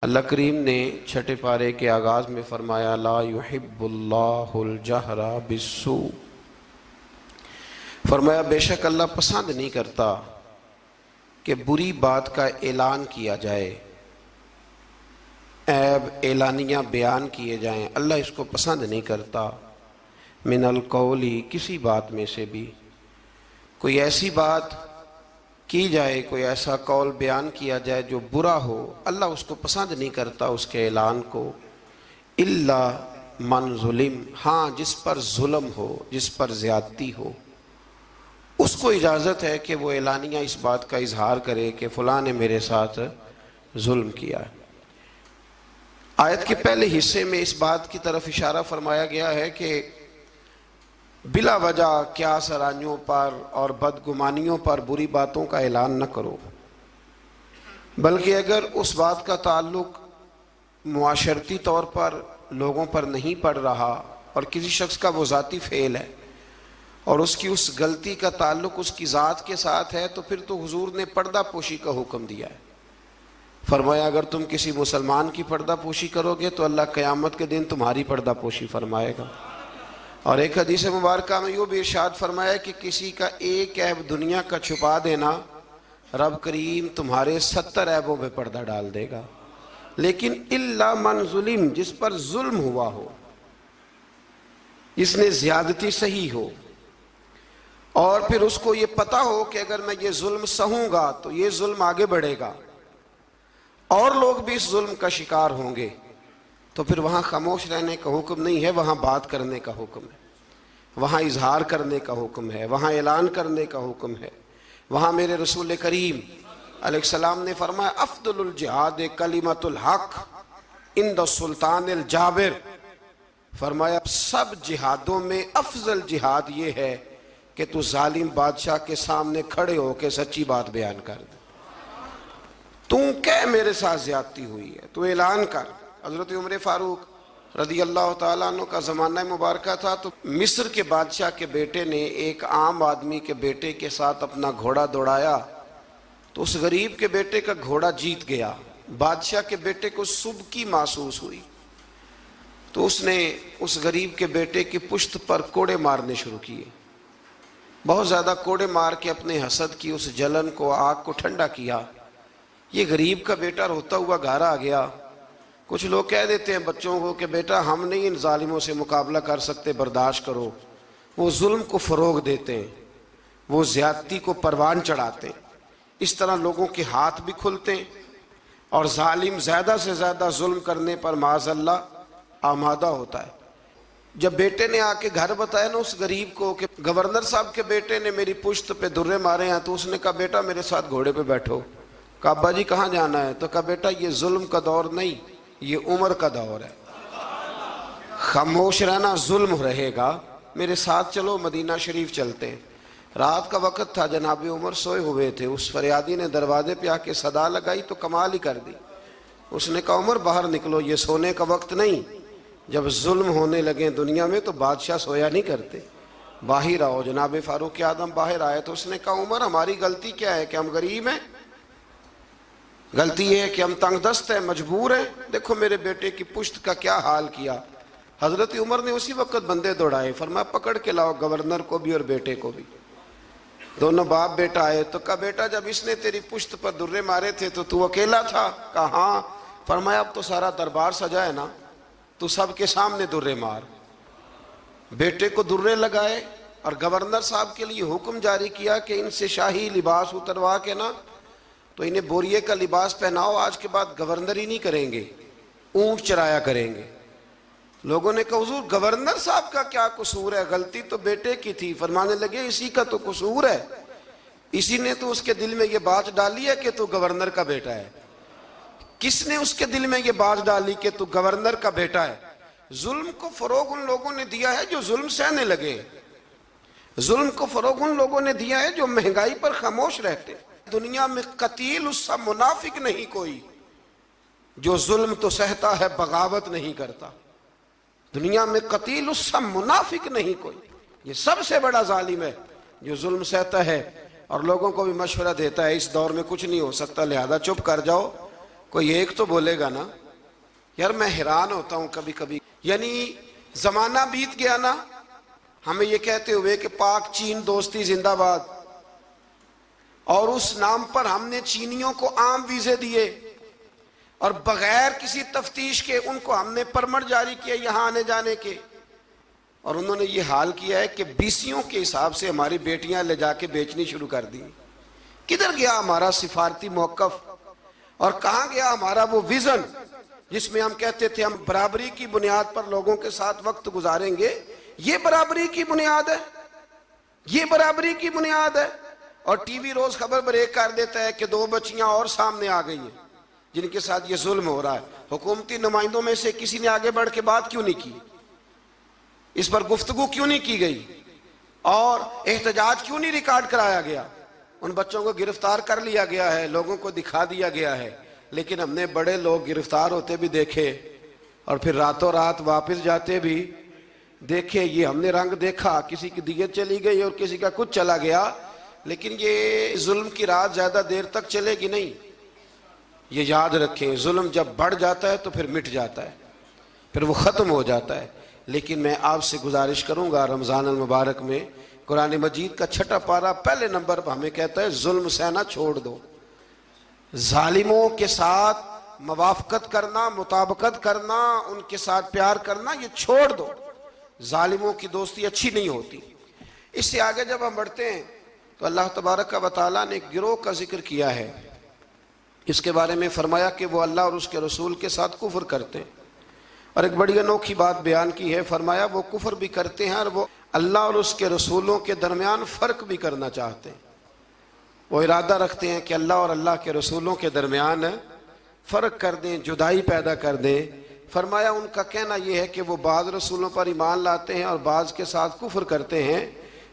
अल्लाह करीम ने छठे पारे के आगाज़ में फ़रमाया ला युहिब्बुल्लाहुल जहरा बिस्सू। फरमाया बेशक अल्लाह पसंद नहीं करता कि बुरी बात का ऐलान किया जाए, ऐब एलानिया बयान किए जाएं। अल्लाह इसको पसंद नहीं करता। मिनल कौली, किसी बात में से भी कोई ऐसी बात की जाए, कोई ऐसा कौल बयान किया जाए जो बुरा हो, अल्लाह उसको पसंद नहीं करता उसके ऐलान को। इल्ला मन जुलिम, हाँ जिस पर जुल्म हो, जिस पर ज़्यादती हो, उसको इजाज़त है कि वो एलानिया इस बात का इजहार करे कि फ़लाँ ने मेरे साथ जुल्म किया। आयत के पहले हिस्से में इस बात की तरफ इशारा फरमाया गया है कि बिला वजह क्या सरानियों पर और बदगुमानियों पर बुरी बातों का ऐलान न करो, बल्कि अगर उस बात का ताल्लुक मुआशरती तौर पर लोगों पर नहीं पड़ रहा और किसी शख्स का वो ज़ाती फ़ेल है और उसकी उस गलती का ताल्लुक उसकी ज़ात के साथ है, तो फिर तो हुजूर ने पर्दा पोशी का हुक्म दिया है। फरमाया अगर तुम किसी मुसलमान की पर्दा पोशी करोगे तो अल्लाह क़यामत के दिन तुम्हारी पर्दा पोशी फरमाएगा। और एक हदीस मुबारक में यूँ भी इरशाद फरमाया कि किसी का एक ऐब दुनिया का छुपा देना, रब करीम तुम्हारे 70 ऐबों पे पर्दा डाल देगा। लेकिन इल्ला मन जुलिम, जिस पर जुल्म हुआ हो, जिसने ज्यादती सही हो और फिर उसको ये पता हो कि अगर मैं ये जुल्म सहूँगा तो ये जुल्म आगे बढ़ेगा और लोग भी इस जुल्म का शिकार होंगे, तो फिर वहाँ खामोश रहने का हुक्म नहीं है, वहाँ बात करने का हुक्म है, वहाँ इजहार करने का हुक्म है, वहाँ ऐलान करने का हुक्म है। वहाँ मेरे रसूल करीम अलैहिस्सलाम ने फरमाया अफ़्ज़लुल जिहाद कलिमतुल हक़ इंद सुल्तानिल जाबिर। फरमाया सब जिहादों में अफजल जिहाद ये है कि तू जालिम बादशाह के सामने खड़े होकर सच्ची बात बयान कर दे। तू कह मेरे साथ ज्यादती हुई है, तू ऐलान कर। हज़रत उमर फारूक रज़ी अल्लाह तआला अन्हु का ज़माना मुबारक था, तो मिस्र के बादशाह के बेटे ने एक आम आदमी के बेटे के साथ अपना घोड़ा दौड़ाया, तो उस गरीब के बेटे का घोड़ा जीत गया। बादशाह के बेटे को सुबकी महसूस हुई, तो उसने उस गरीब के बेटे की पुश्त पर कोड़े मारने शुरू किए। बहुत ज़्यादा कोड़े मार के अपने हसद की उस जलन को, आग को ठंडा किया। ये गरीब का बेटा रोता हुआ घर आ गया। कुछ लोग कह देते हैं बच्चों को कि बेटा हम नहीं इन जालिमों से मुकाबला कर सकते, बर्दाश्त करो। वो जुल्म को फ़रोग देते हैं, वो ज़्यादती को परवान चढ़ाते हैं। इस तरह लोगों के हाथ भी खुलते हैं और जालिम ज़्यादा से ज़्यादा जुल्म करने पर माज़अल्लाह आमादा होता है। जब बेटे ने आके घर बताया ना उस गरीब को कि गवर्नर साहब के बेटे ने मेरी पुश्त पे दुर्रे मारे हैं, तो उसने कहा बेटा मेरे साथ घोड़े पे बैठो। कहा अब्बा जी कहाँ जाना है? तो कहा बेटा ये जुल्म का दौर नहीं, ये उम्र का दौर है, खामोश रहना जुल्म रहेगा, मेरे साथ चलो मदीना शरीफ चलते हैं। रात का वक़्त था, जनाब उमर सोए हुए थे। उस फरियादी ने दरवाजे पे आके सदा लगाई तो कमाल ही कर दी। उसने कहा उमर बाहर निकलो, ये सोने का वक्त नहीं। जब जुल्म होने लगे दुनिया में तो बादशाह सोया नहीं करते, बाहर आओ। जनाब फारूक आदम बाहर आए तो उसने कहा उमर हमारी गलती क्या है कि हम गरीब हैं? गलती ये है कि हम तंगदस्त हैं, मजबूर हैं। देखो मेरे बेटे की पुश्त का क्या हाल किया। हजरत उमर ने उसी वक्त बंदे दौड़ाए, फरमाया पकड़ के लाओ गवर्नर को भी और बेटे को भी। दोनों बाप बेटा आए तो कहा बेटा जब इसने तेरी पुश्त पर दुर्रे मारे थे तो तू अकेला था? कहा हाँ। फरमाया अब तो सारा दरबार सजा है ना, तू सबके सामने दुर्रे मार। बेटे को दुर्रे लगाए और गवर्नर साहब के लिए हुक्म जारी किया कि इनसे शाही लिबास उतरवा के ना तो इन्हें बोरिए का लिबास पहनाओ, आज के बाद गवर्नर ही नहीं करेंगे, ऊंट चराया करेंगे। लोगों ने कहा हुजूर गवर्नर साहब का क्या कसूर है, गलती तो बेटे की थी। फरमाने लगे इसी का तो कसूर है, इसी ने तो उसके दिल में ये बात डाली है कि तू गवर्नर का बेटा है। किसने उसके दिल में ये बात डाली कि तू गवर्नर का बेटा है? जुल्म को फरोग उन लोगों ने दिया है जो जुल्म सहने लगे। जुल्म को फरोग उन लोगों ने दिया है जो महंगाई पर खामोश रहते। दुनिया में कतील उसका मुनाफिक नहीं कोई जो जुल्म तो सहता है बगावत नहीं करता। दुनिया में कतील उसका मुनाफिक नहीं कोई, ये सबसे बड़ा जालिम है जो जुल्म सहता है और लोगों को भी मशवरा देता है इस दौर में कुछ नहीं हो सकता, लिहाजा चुप कर जाओ, कोई एक तो बोलेगा ना। यार मैं हैरान होता हूं कभी कभी, यानी जमाना बीत गया ना हमें ये कहते हुए कि पाक चीन दोस्ती जिंदाबाद, और उस नाम पर हमने चीनियों को आम वीजे दिए और बगैर किसी तफ्तीश के उनको हमने परमिट जारी किए यहां आने जाने के, और उन्होंने ये हाल किया है कि बीसियों के हिसाब से हमारी बेटियां ले जाके बेचनी शुरू कर दी। किधर गया हमारा सिफारती मौकफ, और कहां गया हमारा वो विजन जिसमें हम कहते थे हम बराबरी की बुनियाद पर लोगों के साथ वक्त गुजारेंगे। ये बराबरी की बुनियाद है, ये बराबरी की बुनियाद है। और टीवी रोज खबर ब्रेक कर देता है कि 2 बच्चियां और सामने आ गई हैं जिनके साथ ये जुल्म हो रहा है। हुकूमती नुमाइंदों में से किसी ने आगे बढ़ के बात क्यों नहीं की, इस पर गुफ्तगू क्यों नहीं की गई, और एहतजाज क्यों नहीं रिकॉर्ड कराया गया। उन बच्चों को गिरफ्तार कर लिया गया है, लोगों को दिखा दिया गया है, लेकिन हमने बड़े लोग गिरफ्तार होते भी देखे और फिर रातों रात वापस जाते भी देखे। ये हमने रंग देखा, किसी की दियत चली गई और किसी का कुछ चला गया, लेकिन ये जुल्म की रात ज्यादा देर तक चलेगी नहीं। ये याद रखें, जुल्म जब बढ़ जाता है तो फिर मिट जाता है, फिर वो खत्म हो जाता है। लेकिन मैं आपसे गुजारिश करूंगा, रमजान अल मुबारक में कुरान मजीद का 6ठा पारा पहले नंबर पर हमें कहता है जुल्म सहना छोड़ दो, जालिमों के साथ मवाफकत करना, मुताबकत करना, उनके साथ प्यार करना ये छोड़ दो। जालिमों की दोस्ती अच्छी नहीं होती। इससे आगे जब हम बढ़ते हैं तो अल्लाह तबारक व तआला ने एक गिरोह का जिक्र किया है। इसके बारे में फरमाया कि वो अल्लाह और उसके रसूल के साथ कुफर करते हैं, और एक बड़ी अनोखी बात बयान की है। फरमाया वो कुफर भी करते हैं और वो अल्लाह और उसके रसूलों के दरमियान फ़र्क भी करना चाहते हैं। वो इरादा रखते हैं कि अल्लाह और अल्लाह के रसूलों के दरमियान फ़र्क कर दें, जुदाई पैदा कर दें। फरमाया उनका कहना यह है कि वो बाज़ रसूलों पर ईमान लाते हैं और बाज़ के साथ कुफर करते हैं।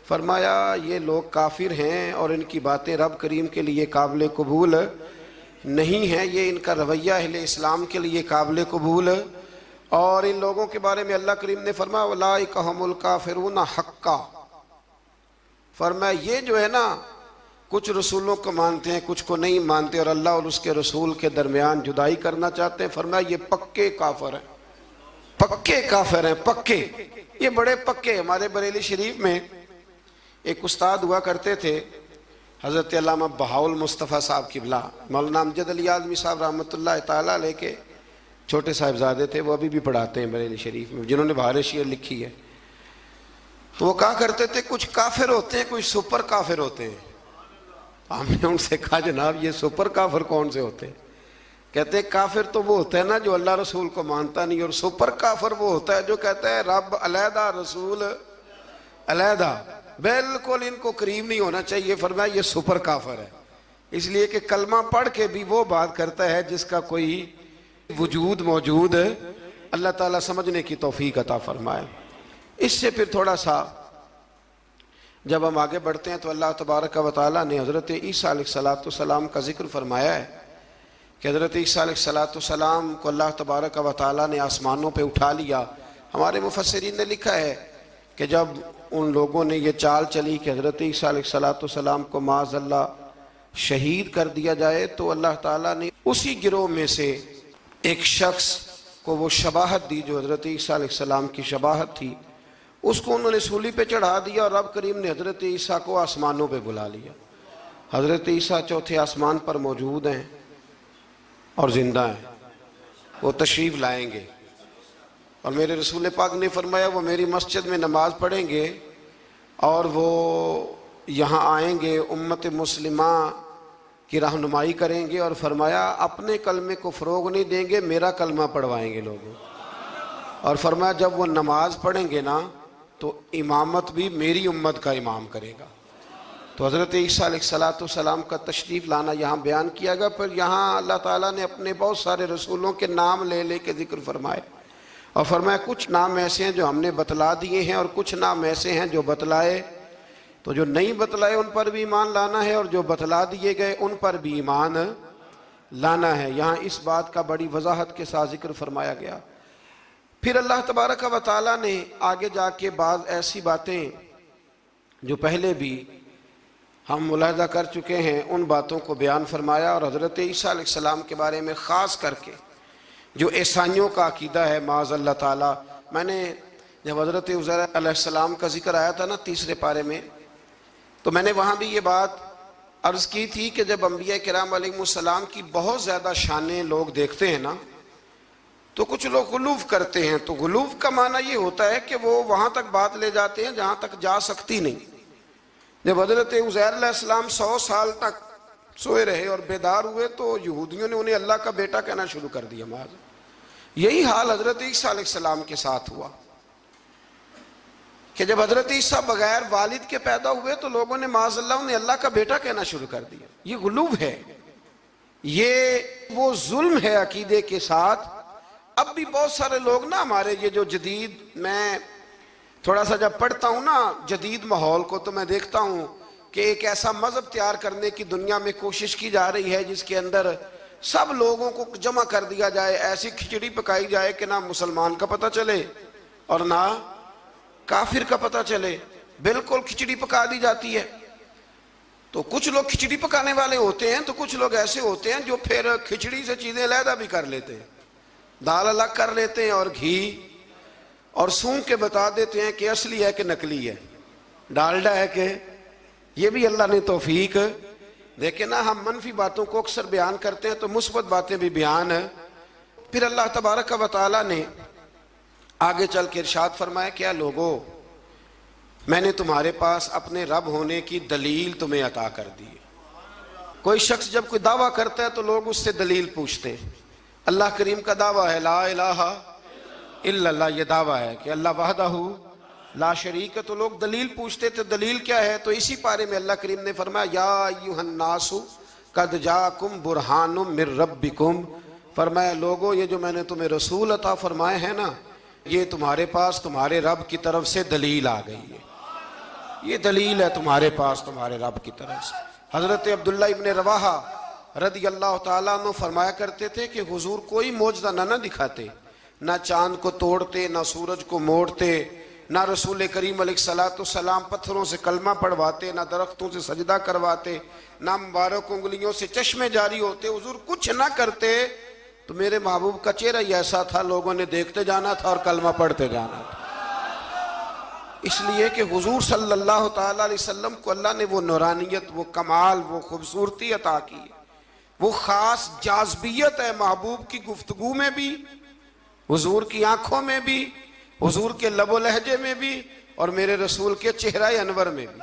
फरमाया ये लोग काफिर हैं और इनकी बातें रब करीम के लिए काबिल कबूल नहीं है, ये इनका रवैया अहले इस्लाम के लिए काबिल कबूल। और इन लोगों के बारे में अल्लाह करीम ने फरमाया उलाइका हुमुल काफिरून हक्का। फरमाया ये जो है ना कुछ रसूलों को मानते हैं, कुछ को नहीं मानते, और अल्लाह और उसके रसूल के दरमियान जुदाई करना चाहते हैं। फरमाया ये पक्के काफिर हैं, पक्के काफिर हैं, पक्के, ये बड़े पक्के। हमारे बरेली शरीफ में एक उस्ताद हुआ करते थे, हज़रत अल्लामा बहाउल मुस्तफ़ा साहब किबला, मौलाना अमजद अली आज़मी साहब रहमतुल्लाह ताला अलैह के छोटे साहिबजादे थे। वो अभी भी पढ़ाते हैं बरेली शरीफ में, जिन्होंने बहार शेर लिखी है। तो वो कहा करते थे कुछ काफिर होते हैं, कुछ सुपर काफिर होते हैं। हमने उनसे कहा जनाब ये सुपर काफिर कौन से होते हैं? कहते काफिर तो वो होता है ना जो अल्लाह रसूल को मानता नहीं, और सुपर काफिर वो होता है जो कहता है रब अलहदा रसूल अलहदा, बिल्कुल इनको करीब नहीं होना चाहिए। फरमाया ये सुपर काफिर है, इसलिए कि कलमा पढ़ के भी वो बात करता है जिसका कोई वजूद मौजूद अल्लाह ताला समझने की तौफीक अता फरमाए। इससे फिर थोड़ा सा जब हम आगे बढ़ते हैं तो अल्लाह तबारक व तआला ने हज़रत ईसा अलैहिस्सलाम का जिक्र फरमाया है कि हज़रत ईसा अलैहिस्सलाम को अल्लाह तबारक व तआला ने आसमानों पे उठा लिया। हमारे मुफस्सिरीन ने लिखा है कि जब उन लोगों ने ये चाल चली कि हज़रत ईसा अलैहिस्सलाम को माज़अल्लाह शहीद कर दिया जाए, तो अल्लाह ताला ने उसी गिरोह में से एक शख्स को वो शबाहत दी जो हज़रत ईसा अलैहिस्सलाम की शबाहत थी, उसको उन्होंने सूली पे चढ़ा दिया और रब करीम ने हज़रत ईसा को आसमानों पे बुला लिया। हज़रत ईसा चौथे आसमान पर मौजूद हैं और ज़िंदा हैं, वो तशरीफ़ लाएंगे। और मेरे रसूल पाक ने फरमाया वो मेरी मस्जिद में नमाज पढ़ेंगे और वो यहाँ आएंगे, उम्मत मुस्लिमा की रहनुमाई करेंगे, और फरमाया अपने कलमे को फ़रोग नहीं देंगे, मेरा कलमा पढ़वाएंगे लोगों। और फरमाया जब वो नमाज पढ़ेंगे ना तो इमामत भी मेरी उम्मत का इमाम करेगा। तो हज़रत ईसा अलैहिस्सलाम का तशरीफ़ लाना यहाँ बयान किया गया। पर यहाँ अल्लाह ताला ने अपने बहुत सारे रसूलों के नाम ले ले के जिक्र फरमाए, और फरमाया कुछ नाम ऐसे हैं जो हमने बतला दिए हैं और कुछ नाम ऐसे हैं जो बतलाए, तो जो नहीं बतलाए उन पर भी ईमान लाना है और जो बतला दिए गए उन पर भी ईमान लाना है। यहाँ इस बात का बड़ी वजाहत के साथ जिक्र फरमाया गया। फिर अल्लाह तबारक व तआला ने आगे जाके बाज़ ऐसी बातें जो पहले भी हम मुलाहजा कर चुके हैं, उन बातों को बयान फरमाया और हज़रत ईसा अलैहिस्सलाम के बारे में ख़ास करके जो ईसाइयों का अकीदा है माज़अल्लाह ताला। मैंने जब हज़रत उज़ैर अलैहिस्सलाम का जिक्र आया था ना 3रे पारे में, तो मैंने वहाँ भी ये बात अर्ज़ की थी कि जब अंबिया किराम अलैहिमुस्सलाम की बहुत ज़्यादा शानें लोग देखते हैं ना, तो कुछ लोग गुलूफ़ करते हैं। तो गुलूफ़ का माना ये होता है कि वो वहाँ तक बात ले जाते हैं जहाँ तक जा सकती नहीं। जब हज़रत उज़ैर अलैहिस्सलाम 100 साल तक सोए रहे और बेदार हुए, तो यहूदियों ने उन्हें अल्लाह का बेटा कहना शुरू कर दिया। माज़ यही हाल हज़रत ईसा अलैहिस्सलाम के साथ हुआ कि जब हज़रत ईसा बगैर वालिद के पैदा हुए तो लोगों ने माज़अल्लाह उन्हें अल्लाह का बेटा कहना शुरू कर दिया। ये गुलूफ़ है, ये वो जुल्म है अकीदे के साथ। अब भी बहुत सारे लोग ना हमारे ये जो जदीद, मैं थोड़ा सा जब पढ़ता हूँ ना जदीद माहौल को, तो मैं देखता हूँ कि एक ऐसा मज़हब तैयार करने की दुनिया में कोशिश की जा रही है जिसके अंदर सब लोगों को जमा कर दिया जाए, ऐसी खिचड़ी पकाई जाए कि ना मुसलमान का पता चले और ना काफिर का पता चले, बिल्कुल खिचड़ी पका दी जाती है। तो कुछ लोग खिचड़ी पकाने वाले होते हैं, तो कुछ लोग ऐसे होते हैं जो फिर खिचड़ी से चीज़ें अलहदा भी कर लेते हैं, दाल अलग कर लेते हैं और घी और सूंघ के बता देते हैं कि असली है कि नकली है, डालडा है कि। ये भी अल्लाह ने तौफीक देखे ना। हम मनफी बातों को अक्सर बयान करते हैं तो मुस्बत बातें भी बयान है। फिर अल्लाह तबारक व तआला ने आगे चल के इरशाद फरमाया, क्या लोगों, मैंने तुम्हारे पास अपने रब होने की दलील तुम्हें अता कर दी है। कोई शख्स जब कोई दावा करता है तो लोग उससे दलील पूछते हैं। अल्लाह करीम का दावा है ला इलाहा इल्लल्लाह, ये दावा है कि अल्लाह वहदहू ला शरीक है। तो लोग दलील पूछते थे, दलील क्या है? तो इसी पारे में अल्लाह करीम ने फरमाया या अय्युहन्नासु कद जाकुम बुरहानुम मिर रब्बिकुम, फरमाया लोगों ये जो मैंने तुम्हें रसूल अता फरमाए हैं ना, ये तुम्हारे पास तुम्हारे रब की तरफ से दलील आ गई है। ये दलील है तुम्हारे पास तुम्हारे रब की तरफ से। हजरत अब्दुल्ला इब्न रवाहा रदी अल्लाह ताला अन्हु फरमाया करते थे कि हुजूर कोई मौजज़ा ना दिखाते, ना चांद को तोड़ते, ना सूरज को मोड़ते, ना रसूल करीम अलैहिस्सलाम पत्थरों से कलमा पढ़वाते, ना दरख्तों से सजदा करवाते, ना मुबारक उंगलियों से चश्मे जारी होते, हुजूर कुछ ना करते। तो मेरे महबूब का चेहरा ही ऐसा था, लोगों ने देखते जाना था और कलमा पढ़ते जाना था। इसलिए कि हुजूर सल्लल्लाहु ताला अलैहि वसल्लम को अल्लाह ने वो नूरानियत, वो कमाल, वो खूबसूरती अता की, वो खास जाज़बियत है महबूब की गुफ्तगू में भी, हुजूर की आंखों में भी, हुजूर के लबो लहजे में भी, और मेरे रसूल के चेहरा अनवर में भी,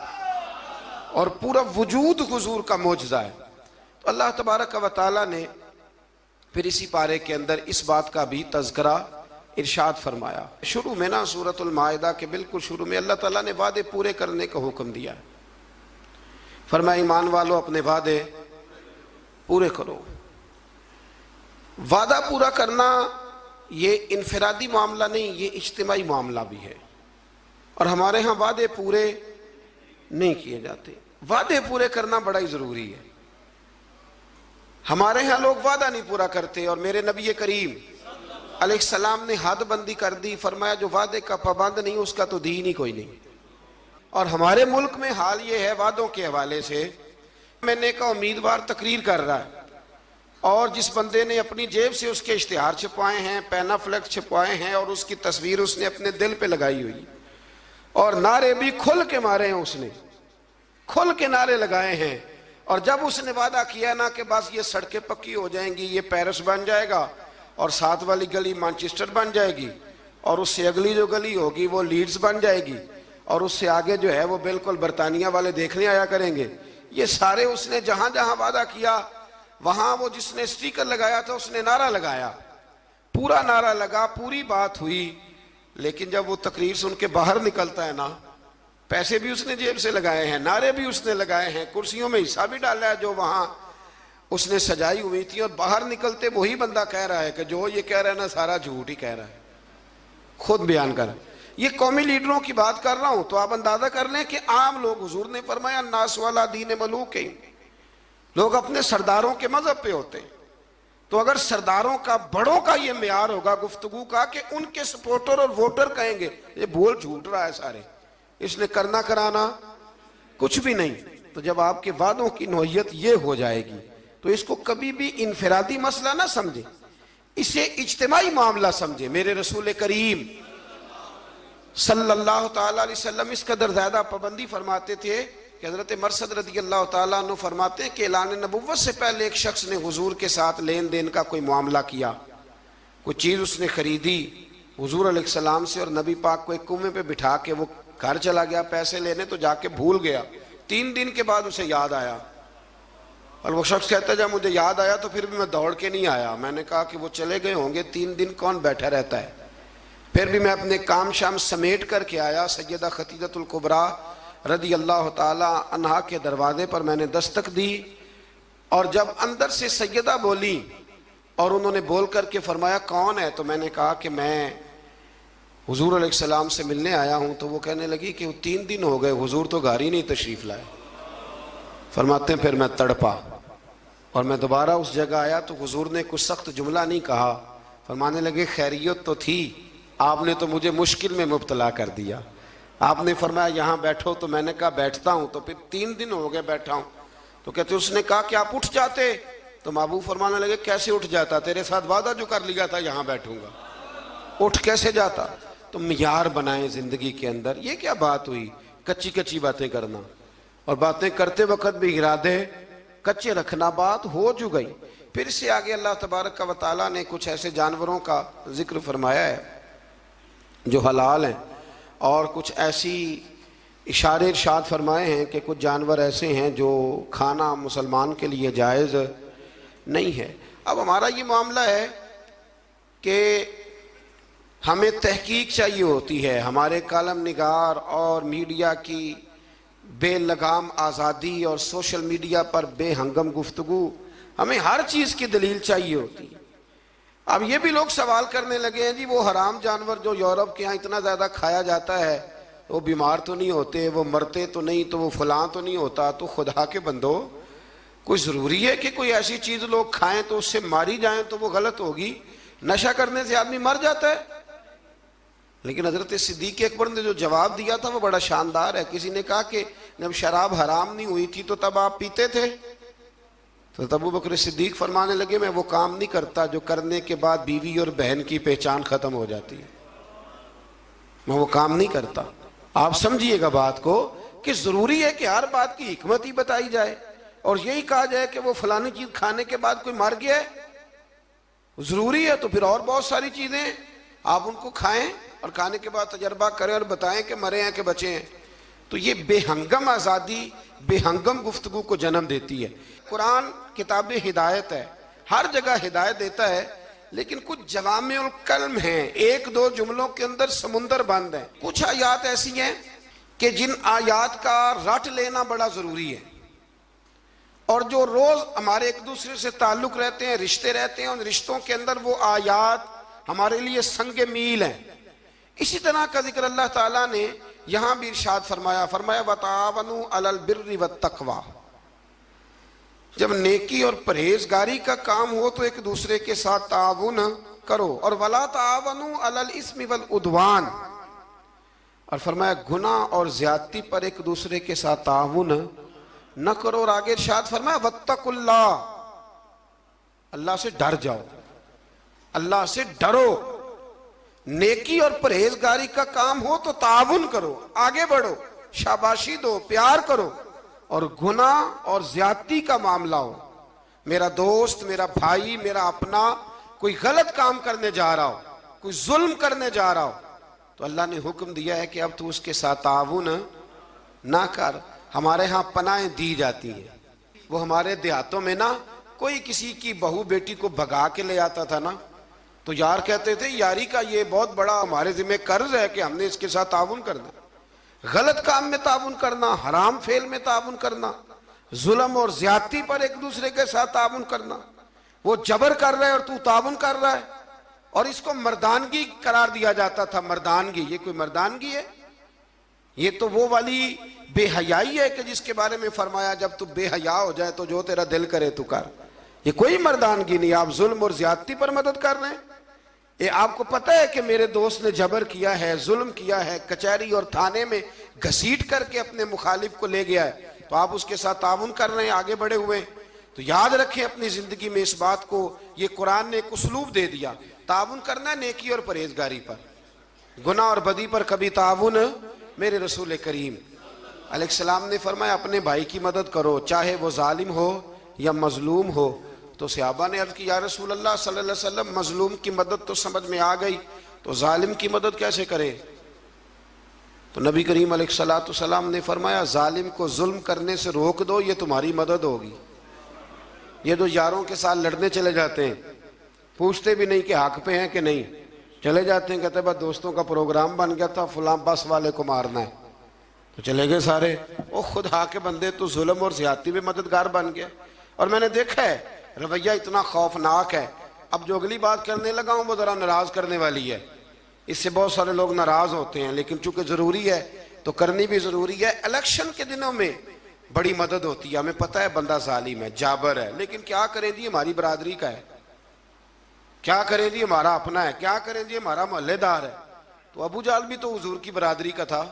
और पूरा वजूद हुजूर का मौजज़ा है। तो अल्लाह तबारक व तआला ने फिर इसी पारे के अंदर इस बात का भी तज़किरा इरशाद फरमाया। शुरू में ना सूरतुल माइदा के बिल्कुल शुरू में अल्लाह ताला ने वादे पूरे करने का हुक्म दिया। फरमाया ईमान वालों अपने वादे पूरे करो। वादा पूरा करना ये इनफरादी मामला नहीं, ये इज्तिमाई मामला भी है। और हमारे यहाँ वादे पूरे नहीं किए जाते। वादे पूरे करना बड़ा ही ज़रूरी है। हमारे यहाँ लोग वादा नहीं पूरा करते, और मेरे नबी करीम अलैहिस्सलाम ने हद बंदी कर दी, फरमाया जो वादे का पाबंद नहीं उसका तो दीन ही कोई नहीं। और हमारे मुल्क में हाल ये है वादों के हवाले से, मैंने का उम्मीदवार तकरीर कर रहा है और जिस बंदे ने अपनी जेब से उसके इश्तिहार छपवाए हैं, पैनाफ्लेक्स छपवाए हैं और उसकी तस्वीर उसने अपने दिल पे लगाई हुई, और नारे भी खुल के मारे हैं, उसने खुल के नारे लगाए हैं। और जब उसने वादा किया ना कि बस ये सड़कें पक्की हो जाएंगी, ये पेरिस बन जाएगा और साथ वाली गली मैनचेस्टर बन जाएगी, और उससे अगली जो गली होगी वो लीड्स बन जाएगी, और उससे आगे जो है वो बिल्कुल बरतानिया वाले देखने आया करेंगे, ये सारे उसने जहां जहां वादा किया वहां वो जिसने स्टिकर लगाया था उसने नारा लगाया, पूरा नारा लगा, पूरी बात हुई। लेकिन जब वो तकरीर सुन के बाहर निकलता है ना, पैसे भी उसने जेब से लगाए हैं, नारे भी उसने लगाए हैं, कुर्सियों में हिस्सा भी डाला है जो वहां उसने सजाई हुई थी, और बाहर निकलते वही बंदा कह रहा है कि जो ये कह रहा है ना सारा झूठ ही कह रहा है, खुद बयान कर। ये कौमी लीडरों की बात कर रहा हूं, तो आप अंदाजा कर लें कि आम लोग, हुजूर ने फरमाया नास वाला दीन मलूक है, लोग अपने सरदारों के मजहब पे होते हैं। तो अगर सरदारों का, बड़ों का ये मेयार होगा गुफ्तगू का कि उनके सपोर्टर और वोटर कहेंगे ये बोल झूठ रहा है सारे, इसने करना कराना कुछ भी नहीं, तो जब आपके वादों की नौयत ये हो जाएगी तो इसको कभी भी इनफरादी मसला ना समझे, इसे इज्तिमाई मामला समझे। मेरे रसूल करीम सल्लल्लाहु ताला अलैहि वसल्लम इस कदर ज्यादा पाबंदी फरमाते थे कि हजरत मरसद रज़ी अल्लाह ताला अन्हु फरमाते कि ऐलान नबुव्वत से पहले एक शख्स ने हुजूर के साथ लेन देन का कोई मामला किया, कोई चीज़ उसने खरीदी हुजूर अलैहिस्सलाम से, और नबी पाक को एक कुएं पे बिठा के वो घर चला गया पैसे लेने, तो जाके भूल गया। 3 दिन के बाद उसे याद आया और वो शख्स कहता है जब मुझे याद आया तो फिर भी मैं दौड़ के नहीं आया। मैंने कहा कि वो चले गए होंगे, 3 दिन कौन बैठा रहता है। फिर भी मैं अपने काम शाम समेट करके आया। सैयदा खतीजतुल कुबरा रदी अल्लाह ताला अन्हा के दरवाजे पर मैंने दस्तक दी, और जब अंदर से सैयदा बोली और उन्होंने बोल करके फरमाया कौन है, तो मैंने कहा कि मैं हुजूर अलैहिस्सलाम से मिलने आया हूँ। तो वो कहने लगी कि वो 3 दिन हो गए हुजूर तो घर ही नहीं तशरीफ़ लाए। फरमाते हैं फिर मैं तड़पा और मैं दोबारा उस जगह आया तो हुजूर ने कुछ सख्त जुमला नहीं कहा, फरमाने लगे खैरियत तो थी, आपने तो मुझे मुश्किल में मुब्तला कर दिया। आपने फरमाया यहाँ बैठो, तो मैंने कहा बैठता हूँ, तो फिर 3 दिन हो गए बैठा हूँ। तो कहते उसने कहा कि आप उठ जाते, तो महबूब फरमाने लगे कैसे उठ जाता, तेरे साथ वादा जो कर लिया था यहाँ बैठूंगा, उठ कैसे जाता। तो मियार बनाए जिंदगी के अंदर। ये क्या बात हुई कच्ची कच्ची बातें करना, और बातें करते वक्त भी इरादे कच्चे रखना, बात हो जो गई। फिर से आगे अल्लाह तबारक व तआला ने कुछ ऐसे जानवरों का जिक्र फरमाया है जो हलाल हैं, और कुछ ऐसी इशारे इरशाद फरमाए हैं कि कुछ जानवर ऐसे हैं जो खाना मुसलमान के लिए जायज़ नहीं है। अब हमारा ये मामला है कि हमें तहकीक चाहिए होती है, हमारे कालम निगार और मीडिया की बेलगाम आज़ादी और सोशल मीडिया पर बेहंगम गुफ्तगू, हमें हर चीज़ की दलील चाहिए होती है। अब ये भी लोग सवाल करने लगे हैं जी वो हराम जानवर जो यूरोप के यहाँ इतना ज़्यादा खाया जाता है, वो बीमार तो नहीं होते, वो मरते तो नहीं, तो वो फलां तो नहीं होता। तो खुदा के बंदो, कोई ज़रूरी है कि कोई ऐसी चीज़ लोग खाएं तो उससे मारी जाएं तो वो गलत होगी? नशा करने से आदमी मर जाता है। लेकिन हजरत सिद्दीक अकबर ने जो जवाब दिया था वो बड़ा शानदार है। किसी ने कहा कि जब शराब हराम नहीं हुई थी तो तब आप पीते थे? तो तब अबू बकर सिद्दीक फरमाने लगे मैं वो काम नहीं करता जो करने के बाद बीवी और बहन की पहचान खत्म हो जाती है, मैं वो काम नहीं करता। आप समझिएगा बात को कि जरूरी है कि हर बात की हिकमत ही बताई जाए, और यही कहा जाए कि वो फलानी चीज खाने के बाद कोई मर गया है, जरूरी है तो फिर और बहुत सारी चीजें आप उनको खाएं और खाने के बाद तजर्बा करें और बताएं कि मरे हैं कि बचे हैं। तो ये बेहंगम आज़ादी बेहंगम गुफ्तगू को जन्म देती है। कुरान किताब हिदायत है, हर जगह हिदायत देता है, लेकिन कुछ जवामिउल कल्म हैं, 1-2 जुमलों के अंदर समुंदर बंद है। कुछ आयात ऐसी हैं कि जिन आयात का रट लेना बड़ा जरूरी है, और जो रोज हमारे एक दूसरे से ताल्लुक रहते हैं, रिश्ते रहते हैं, उन रिश्तों के अंदर वो आयात हमारे लिए संग मील हैं। इसी तरह का जिक्र अल्लाह ताला ने यहां भी इरशाद फरमाया, फरमाया वतावनु अलल बिर्रि वत्तक़वा। जब नेकी और परहेजगारी का काम हो तो एक दूसरे के साथ ताउन करो, और वला तावनु अलल इस्मि वल उद्वान, और फरमाया गुनाह और ज्यादती पर एक दूसरे के साथ ताउन न करो। और आगे इरशाद फरमाया वत्तकुल्लाह, अल्लाह से डर जाओ, अल्लाह से डरो। नेकी और परहेजगारी का काम हो तो ताउन करो, आगे बढ़ो, शाबाशी दो, प्यार करो। और गुनाह और ज्यादती का मामला हो, मेरा दोस्त, मेरा भाई, मेरा अपना कोई गलत काम करने जा रहा हो, कोई जुल्म करने जा रहा हो, तो अल्लाह ने हुक्म दिया है कि अब तू उसके साथ ताउन ना कर। हमारे यहाँ पनाहें दी जाती हैं, वो हमारे देहातों में ना कोई किसी की बहू बेटी को भगा के ले आता था ना, तो यार कहते थे यारी का ये बहुत बड़ा हमारे जिम्मे कर्ज है कि हमने इसके साथ ताउन करना। गलत काम में ताउन करना, हराम फेल में ताउन करना, जुल्म और ज्यादती पर एक दूसरे के साथ ताउन करना, वो जबर कर रहा है और तू ताउन कर रहा है, और इसको मर्दानगी करार दिया जाता था। मर्दानगी, ये कोई मर्दानगी है? ये तो वो वाली बेहयाई है कि जिसके बारे में फरमाया जब तू बेहया हो जाए तो जो तेरा दिल करे तू कर। ये कोई मर्दानगी नहीं, आप जुल्म और ज्यादती पर मदद कर रहे हैं। ये आपको पता है कि मेरे दोस्त ने जबर किया है, जुल्म किया है, कचहरी और थाने में घसीट करके अपने मुखालिफ को ले गया है, तो तो आप उसके साथ ताउन कर रहे हैं, आगे बढ़े हुए। तो याद रखें अपनी जिंदगी में इस बात को, ये कुरान ने एक उसलूब दे दिया, ताउन करना है नेकी और परहेजगारी पर, गुनाह और बदी पर कभी ताउन। मेरे रसूल करीम अलैहिस्सलाम ने फरमाया अपने भाई की मदद करो, चाहे वो जालिम हो या मजलूम हो। तो सहाबा ने अर्ज की या रसूल अल्लाह सल्लल्लाहु अलैहि वसल्लम, मजलूम की मदद तो समझ में आ गई, तो जालिम की मदद कैसे करें? तो नबी करीम अलैहिस्सलाम ने फरमाया जालिम को जुल्म करने से रोक दो, ये तुम्हारी मदद होगी। ये तो यारों के साथ लड़ने चले जाते हैं, पूछते भी नहीं कि हक पे हैं कि नहीं, चले जाते हैं, कहते बस दोस्तों का प्रोग्राम बन गया था, फलां बस वाले को मारना है, तो चले गए सारे। ओ खुदा के बंदे, तो जुल्म और ज्यादती में मददगार बन गया। और मैंने देखा है रवैया इतना खौफनाक है। अब जो अगली बात करने लगा हूं वो जरा नाराज करने वाली है, इससे बहुत सारे लोग नाराज होते हैं, लेकिन चूंकि जरूरी है तो करनी भी जरूरी है। इलेक्शन के दिनों में बड़ी मदद होती है, हमें पता है बंदा जालिम है, जाबर है, लेकिन क्या करें जी, हमारी बरादरी का है, क्या करें जी, हमारा अपना है, क्या करें जी, हमारा मोहल्लेदार है। तो अबू जाल भी तो हुजूर की बरादरी का था,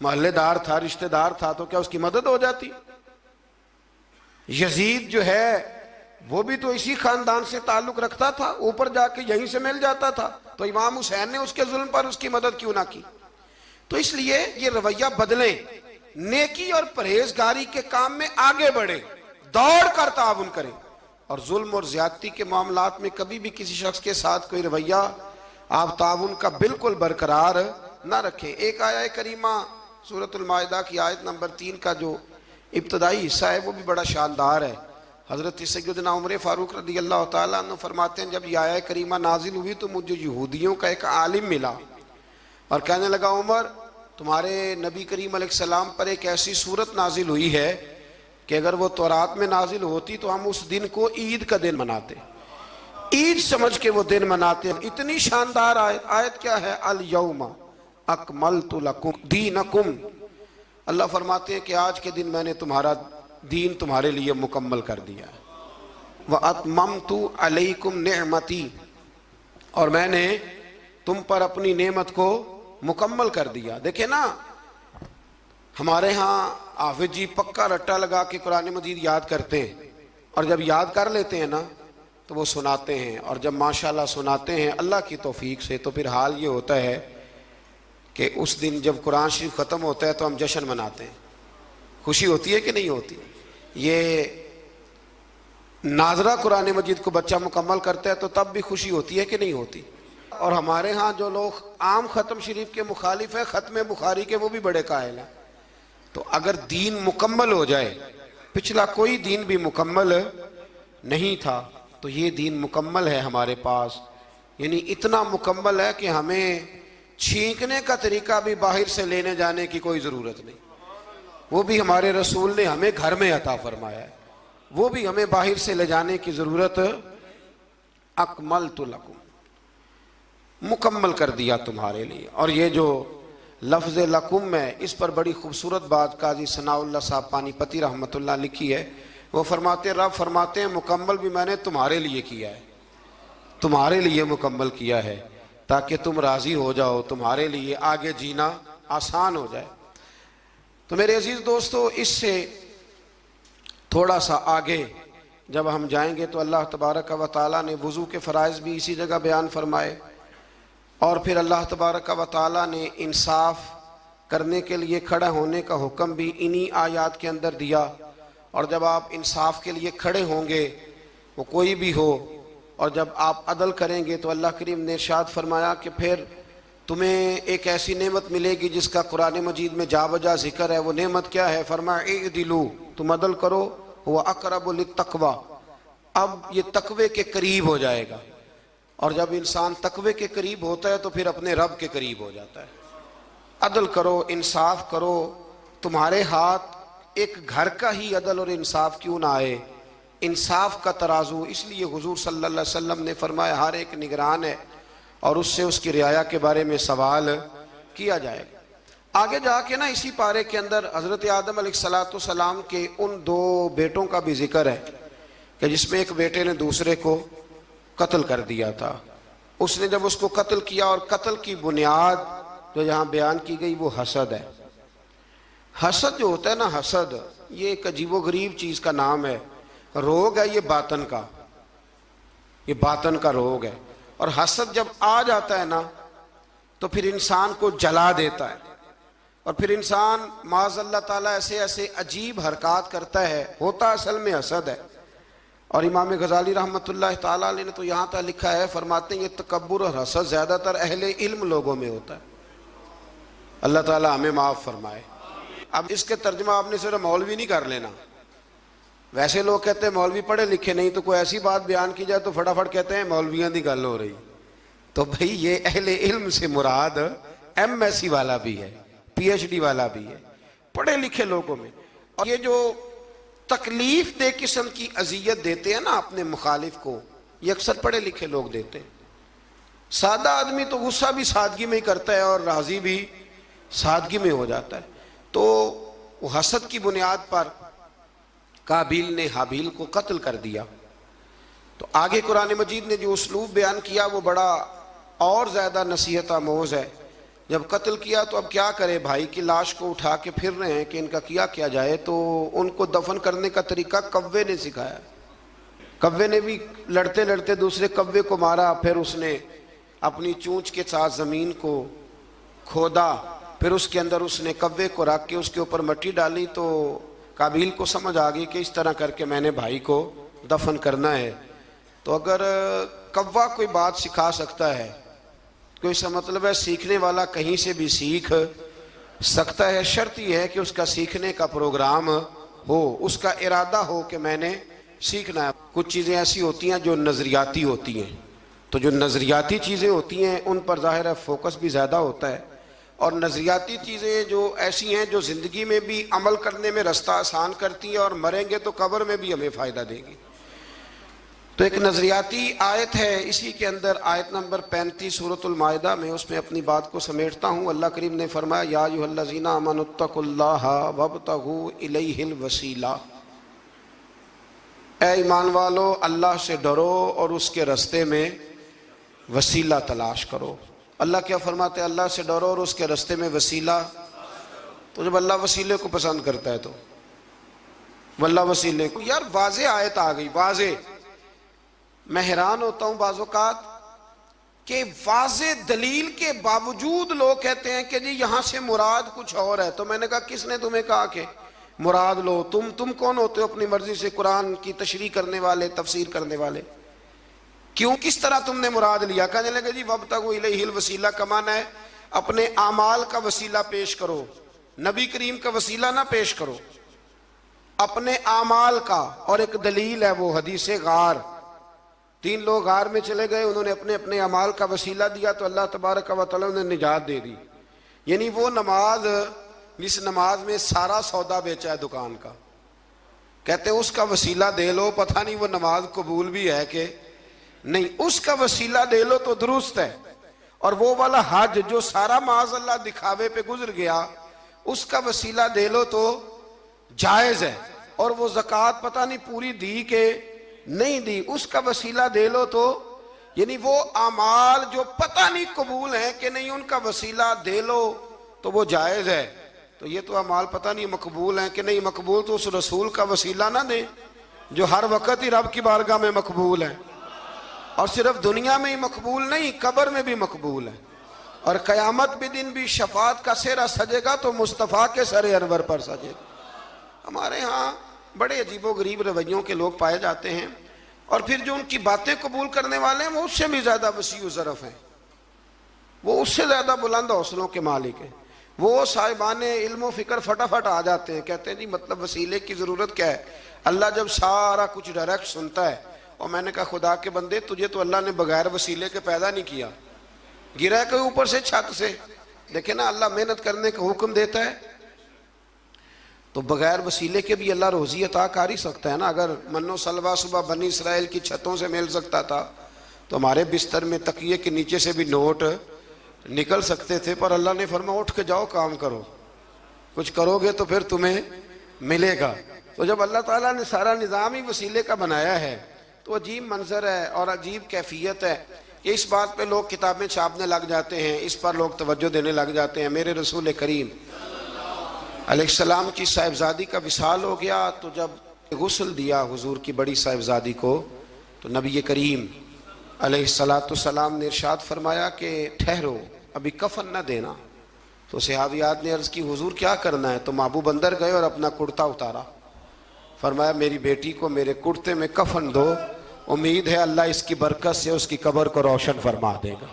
मोहल्लेदार था, रिश्तेदार था, तो क्या उसकी मदद हो जाती? यजीद जो है वो भी तो इसी खानदान से ताल्लुक रखता था, ऊपर जाके यहीं से मिल जाता था, तो इमाम हुसैन ने उसके जुल्म पर उसकी मदद क्यों ना की? तो इसलिए ये रवैया बदलें, नेकी और परहेजगारी के काम में आगे बढ़े, दौड़ कर ताउन करें, और जुल्म और ज्यादती के मामलात में कभी भी किसी शख्स के साथ कोई रवैया आप ताउन का बिल्कुल बरकरार ना रखें। एक आया करीमा सूरतुल माइदा की आयत नंबर 3 का जो इब्तदाई हिस्सा है वो भी बड़ा शानदार है। हजरत सैयदना उमर फारूक रज़ी अल्लाह ताला अन्हु फरमाते हैं, जब यह आयत करीमा नाजिल हुई तो मुझे यहूदियों का एक आलिम मिला और कहने लगा, उमर तुम्हारे नबी करीम अलैहिस्सलाम पर एक ऐसी सूरत नाजिल हुई है कि अगर वो तौरात में नाजिल होती तो हम उस दिन को ईद का दिन मनाते, ईद समझ के वो दिन मनाते। इतनी शानदार आयत। आयत क्या है? अल यौमा अकमलतु लकुम दीनकुम। अल्लाह फरमाते हैं कि आज के दिन मैंने तुम्हारा दीन तुम्हारे लिए मुकम्मल कर दिया। व अतममतु अलैकुम निअमती, और मैंने तुम पर अपनी नेमत को मुकम्मल कर दिया। देखे ना, हमारे यहाँ हाफिज जी पक्का रट्टा लगा के कुरान मजीद याद करते हैं, और जब याद कर लेते हैं ना तो वो सुनाते हैं, और जब माशाल्लाह सुनाते हैं अल्लाह की तौफीक से, तो फिर हाल ये होता है कि उस दिन जब कुरान शरीफ ख़त्म होता है तो हम जश्न मनाते हैं। खुशी होती है कि नहीं होती? ये नाजरा कुरान मजीद को बच्चा मुकम्मल करता है तो तब भी खुशी होती है कि नहीं होती? और हमारे यहाँ जो लोग आम ख़त्म शरीफ के मुखालिफ हैं, ख़त्म बुखारी के, वो भी बड़े कायल हैं। तो अगर दीन मुकम्मल हो जाए, पिछला कोई दीन भी मुकम्मल नहीं था, तो ये दीन मुकम्मल है हमारे पास। यानी इतना मुकम्मल है कि हमें छींकने का तरीका भी बाहर से लेने जाने की कोई ज़रूरत नहीं, वो भी हमारे रसूल ने हमें घर में अता फरमाया है, वो भी हमें बाहर से ले जाने की ज़रूरत। अकमलतु लकुम, मुकम्मल कर दिया तुम्हारे लिए। और ये जो लफ्ज़ लकुम है, इस पर बड़ी खूबसूरत बात काजी सनाउल्लाह साहब पानीपति रहमतुल्लाह लिखी है। वो फरमाते, रब फरमाते हैं मुकम्मल भी मैंने तुम्हारे लिए किया है, तुम्हारे लिए मुकम्मल किया है ताकि तुम राज़ी हो जाओ, तुम्हारे लिए आगे जीना आसान हो जाए। तो मेरे अजीज़ दोस्तों, इससे थोड़ा सा आगे जब हम जाएंगे तो अल्लाह तबारक व तआला ने वज़ू के फ़राइज़ भी इसी जगह बयान फरमाए, और फिर अल्लाह तबारक व तआला ने इंसाफ करने के लिए खड़ा होने का हुक्म भी इन्हीं आयात के अंदर दिया। और जब आप इंसाफ के लिए खड़े होंगे, वो कोई भी हो, और जब आप अदल करेंगे तो अल्लाह करीम ने इरशाद फरमाया कि फिर तुम्हें एक ऐसी नेमत मिलेगी जिसका कुरान मजीद में जा बजा जिक्र है। वो नेमत क्या है? फरमाया इदिलू, तुम अदल करो, हुवा अक़रबु लित्तक़वा, अब ये तकवे के करीब हो जाएगा। और जब इंसान तकवे के करीब होता है तो फिर अपने रब के करीब हो जाता है। अदल करो, इंसाफ करो, तुम्हारे हाथ एक घर का ही अदल और इंसाफ क्यों ना आए, इंसाफ का तराजू। इसलिए हुजूर सल्लल्लाहु अलैहि वसल्लम ने फरमाया हर एक निगरान है और उससे उसकी रियाया के बारे में सवाल किया जाएगा। आगे जाके ना इसी पारे के अंदर हज़रत आदम अलैहिस्सलाम के उन 2 बेटों का भी जिक्र है कि जिसमें एक बेटे ने दूसरे को कत्ल कर दिया था। उसने जब उसको कत्ल किया, और कत्ल की बुनियाद जो यहाँ बयान की गई वो हसद है। हसद जो होता है ना, हसद ये एक अजीबोगरीब चीज का नाम है, रोग है ये बातन का, ये बातन का रोग है। और हसद जब आ जाता है ना तो फिर इंसान को जला देता है, और फिर इंसान माज़अल्लाह ताला ऐसे ऐसे अजीब हरकत करता है, होता असल में हसद है। और इमाम गज़ाली रहमतुल्लाह ताला अलैह ने तो यहाँ तक लिखा है, फरमाते हैं ये तकब्बुर और हसद ज़्यादातर अहले इल्म लोगों में होता है। अल्लाह ताला हमें माफ़ फरमाए। अब इसके तर्जुमा आपने सिर्फ मौलवी नहीं कर लेना। वैसे लोग कहते हैं मौलवी पढ़े लिखे नहीं, तो कोई ऐसी बात बयान की जाए तो फटाफट कहते हैं मौलवियां की गल हो रही। तो भाई ये अहले इल्म से मुराद MSc वाला भी है, PhD वाला भी है, पढ़े लिखे लोगों में। और ये जो तकलीफ दे किस्म की अजियत देते हैं ना अपने मुखालिफ को, ये अक्सर पढ़े लिखे लोग देते हैं। सादा आदमी तो गुस्सा भी सादगी में ही करता है और राजी भी सादगी में हो जाता है। तो वो हसद की बुनियाद पर काबिल ने हाबिल को कत्ल कर दिया। तो आगे कुरान मजीद ने जो उसलूब बयान किया वो बड़ा और ज़्यादा नसीहत आमोज़ है। जब कत्ल किया तो अब क्या करे, भाई की लाश को उठा के फिर रहे हैं कि इनका किया जाए। तो उनको दफन करने का तरीका कव्वे ने सिखाया। कव्वे ने भी लड़ते लड़ते दूसरे कव्वे को मारा, फिर उसने अपनी चूंच के साथ ज़मीन को खोदा, फिर उसके अंदर उसने कव्वे को रख के उसके ऊपर मिट्टी डाली। तो काबिल को समझ आ गई कि इस तरह करके मैंने भाई को दफन करना है। तो अगर कव्वा कोई बात सिखा सकता है तो इसका मतलब है सीखने वाला कहीं से भी सीख सकता है। शर्त यह है कि उसका सीखने का प्रोग्राम हो, उसका इरादा हो कि मैंने सीखना है। कुछ चीज़ें ऐसी होती हैं जो नज़रियाती होती हैं, तो जो नज़रियाती चीज़ें होती हैं उन पर ज़ाहिर है फोकस भी ज़्यादा होता है। और नज़रियाती चीज़ें जो ऐसी हैं जो ज़िंदगी में भी अमल करने में रास्ता आसान करती हैं और मरेंगे तो कब्र में भी हमें फ़ायदा देगी। तो एक नज़रियाती आयत है, इसी के अंदर आयत नंबर 35 सूरतुल माइदा में, उसमें अपनी बात को समेटता हूँ। अल्लाह करीम ने फरमाया या अय्युहल्लज़ीना आमनुत्तकुल्लाहा वब्तगू इलैहिल वसीला, ऐ ईमान वालो अल्लाह से डरो और उसके रास्ते में वसीला तलाश करो। अल्लाह क्या फरमाते हैं, अल्लाह से डरो और उसके रास्ते में वसीला। तो जब अल्लाह वसीले को पसंद करता है तो अल्लाह वसीले को, यार वाज़े आयत आ गई, वाज़े। मैं हैरान होता हूँ बाज़ौक़ात कि वाज़े दलील के बावजूद लोग कहते हैं कि जी यहाँ से मुराद कुछ और है। तो मैंने कहा किसने तुम्हें कहा कि मुराद लो? तुम कौन होते हो अपनी मर्जी से कुरान की तशरीह करने वाले, तफसीर करने वाले? क्यों, किस तरह तुमने मुराद लिया? कहने लगे जी वब्तगू इलैहिल वसीला का माना है अपने आमाल का वसीला पेश करो, नबी करीम का वसीला ना पेश करो, अपने आमाल का। और एक दलील है वो हदीसे गार, 3 लोग गार में चले गए, उन्होंने अपने अपने अमाल का वसीला दिया तो अल्लाह तबारक व तआला ने निजात दे दी। यानी वो नमाज जिस नमाज में सारा सौदा बेचा है दुकान का, कहते हैं उसका वसीला दे लो, पता नहीं वो नमाज कबूल भी है कि नहीं, उसका वसीला दे लो तो दुरुस्त है। और वो वाला हज जो सारा माज़अल्लाह दिखावे पे गुजर गया, उसका वसीला दे लो तो जायज़ है। और वो ज़कात पता नहीं पूरी दी के नहीं दी, उसका वसीला दे लो तो, यानी वो अमाल जो पता नहीं कबूल है कि नहीं, उनका वसीला दे लो तो वो जायज़ है। तो ये तो अमाल पता नहीं मकबूल है कि नहीं मकबूल, तो उस रसूल का वसीला ना दे जो हर वक़्त ही रब की बारगाह में मकबूल है। और सिर्फ दुनिया में ही मकबूल नहीं, कब्र में भी मकबूल है। और क़यामत के दिन भी शफात का सेहरा सजेगा तो मुस्तफ़ा के सरे अनवर पर सजेगा। हमारे यहाँ बड़े अजीबो गरीब रवैयों के लोग पाए जाते हैं, और फिर जो उनकी बातें कबूल करने वाले हैं वो उससे भी ज़्यादा वसी व ज़रफ़ हैं, वो उससे ज़्यादा बुलंद हौसलों के मालिक हैं। वो साहिबाने इल्म व फ़िक्र फटाफट आ जाते हैं, कहते हैं जी मतलब वसीले की ज़रूरत क्या है, अल्लाह जब सारा कुछ डायरेक्ट सुनता है। और मैंने कहा खुदा के बंदे, तुझे तो अल्लाह ने बगैर वसीले के पैदा नहीं किया, गिरा के ऊपर से छत से। देखे ना अल्लाह मेहनत करने का हुक्म देता है तो बगैर वसीले के भी अल्लाह रोज़ी अता कर ही सकता है ना। अगर मन्नो सलवा सुबह बनी इसराइल की छतों से मिल सकता था तो हमारे बिस्तर में तकिए के नीचे से भी नोट निकल सकते थे। पर अल्लाह ने फरमा उठ के जाओ, काम करो, कुछ करोगे तो फिर तुम्हें मिलेगा। तो जब अल्लाह ताला ने सारा निज़ाम ही वसीले का बनाया है तो अजीब मंजर है और अजीब कैफियत है। इस बात पे लोग किताबें छापने लग जाते हैं, इस पर लोग तवज्जो देने लग जाते हैं। मेरे रसूल करीम अलैहिस्सलाम की साहिबजादी का विसाल हो गया तो जब गुस्ल दिया हुजूर की बड़ी साहिबजादी को, तो नबी करीम अलैहिस्सलाम ने इरशाद फरमाया कि ठहरो, अभी कफन न देना। तो सहाबियात ने अर्ज़ की हुजूर क्या करना है? तो महबूब अंदर गए और अपना कुर्ता उतारा, फरमाया मेरी बेटी को मेरे कुर्ते में कफन दो, उम्मीद है अल्लाह इसकी बरकत से उसकी कब्र को रोशन फरमा देगा।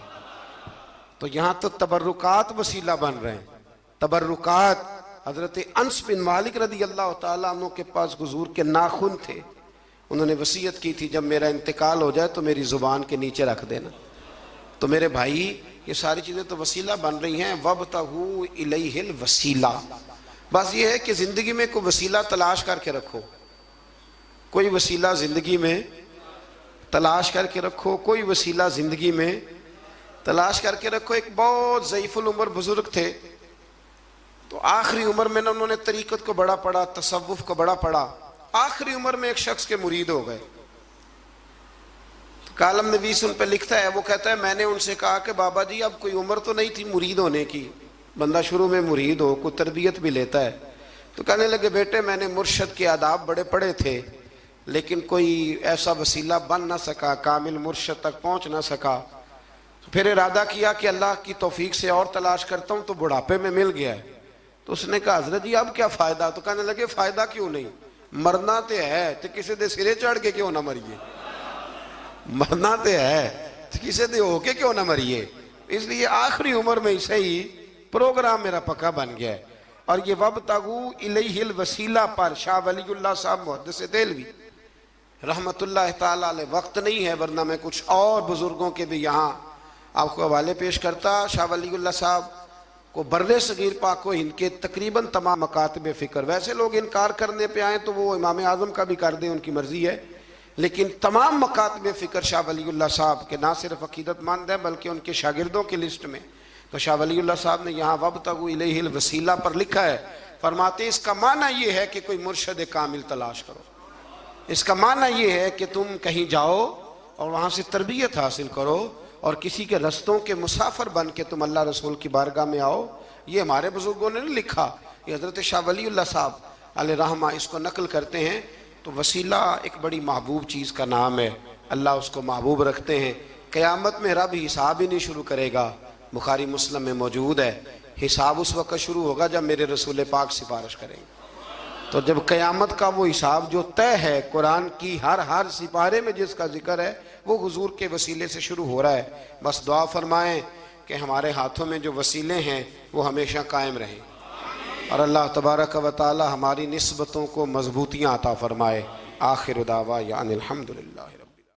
तो यहाँ तो तबर्रुकात वसीला बन रहे हैं। तबर्रुकात, हजरत अनस बिन मालिक रदी अल्लाह ताला अन्हु के पास हुजूर के नाखून थे, उन्होंने वसीयत की थी जब मेरा इंतकाल हो जाए तो मेरी ज़ुबान के नीचे रख देना। तो मेरे भाई ये सारी चीज़ें तो वसीला बन रही हैं। वब्तगू इलैहिल वसीला, बस ये है कि ज़िंदगी में कोई वसीला तलाश करके रखो, कोई वसीला ज़िंदगी में तलाश करके रखो, कोई वसीला ज़िंदगी में तलाश करके रखो। एक बहुत ज़ईफ़ुल उम्र बुज़ुर्ग थे, तो आखिरी उम्र में ना उन्होंने तरीक़त को बड़ा पढ़ा, तसव्वुफ़ को बड़ा पढ़ा। आखिरी उम्र में एक शख्स के मुरीद हो गए। तो कालम नवीस उन पे लिखता है, वो कहता है मैंने उनसे कहा कि बाबा जी अब कोई उम्र तो नहीं थी मुरीद होने की, बंदा शुरू में मुरीद हो कोई तरबियत भी लेता है। तो कहने लगे बेटे मैंने मुर्शद के आदाब बड़े पढ़े थे, लेकिन कोई ऐसा वसीला बन ना सका, कामिल मुर्शद तक पहुँच ना सका। तो फिर इरादा किया कि अल्लाह की तौफीक से और तलाश करता हूँ, तो बुढ़ापे में मिल गया है। तो उसने कहा हजरत जी अब क्या फ़ायदा? तो कहने लगे फ़ायदा क्यों नहीं, मरना तो है, तो किसी दे सिरे चढ़ के क्यों ना मरिए, मरना तो है तो किसी दे होके क्यों ना मरिए। इसलिए आखिरी उम्र में से ही प्रोग्राम मेरा पक्का बन गया है। और ये वब्तगू इलैहिल वसीला पर शाह वलीउल्लाह साहब मुहद्दिस देहलवी रहमतुल्लाह ताला अलैह, वक्त नहीं है वरना मैं कुछ और बुजुर्गों के भी यहाँ आपको हवाले पेश करता। शाह वलीउल्लाह साहब को बर्रे सगीर पाक को इनके तकरीबन तमाम मकातब फ़िक्र, वैसे लोग इनकार करने पे आए तो वो इमाम आज़म का भी कर दें, उनकी मर्ज़ी है, लेकिन तमाम मकातब फ़िक्र शाह वलीउल्लाह साहब के ना सिर्फ अकीदतमंद हैं बल्कि उनके शागिर्दों की लिस्ट में। तो शाह वलीउल्लाह साहब ने यहाँ वब्तगू इलैहिल वसीला पर लिखा है, फरमाते इसका माना ये है कि कोई मुर्शद कामिल तलाश करो। इसका माना ये है कि तुम कहीं जाओ और वहाँ से तरबियत हासिल करो और किसी के रस्तों के मुसाफिर बन के तुम अल्लाह रसूल की बारगाह में आओ। ये हमारे बुजुर्गों ने नहीं लिखा, ये हज़रत शाह वलीउल्लाह साहब अलैहि रहमा इसको नकल करते हैं। तो वसीला एक बड़ी महबूब चीज़ का नाम है, अल्लाह उसको महबूब रखते हैं। क़यामत में रब हिसाब ही नहीं शुरू करेगा, बुखारी मुस्लिम में मौजूद है, हिसाब उस वक्त शुरू होगा जब मेरे रसूल पाक सिफारिश करेंगे। तो जब क़यामत का वो हिसाब जो तय है, कुरान की हर सिपारे में जिसका जिक्र है वो हुजूर के वसीले से शुरू हो रहा है। बस दुआ फरमाएं कि हमारे हाथों में जो वसीले हैं वो हमेशा कायम रहें और अल्लाह तबारक व तआला हमारी निस्बतों को मजबूतियाँ अता फरमाए। आखिर दावा या अनिल हम्दुलिल्लाह।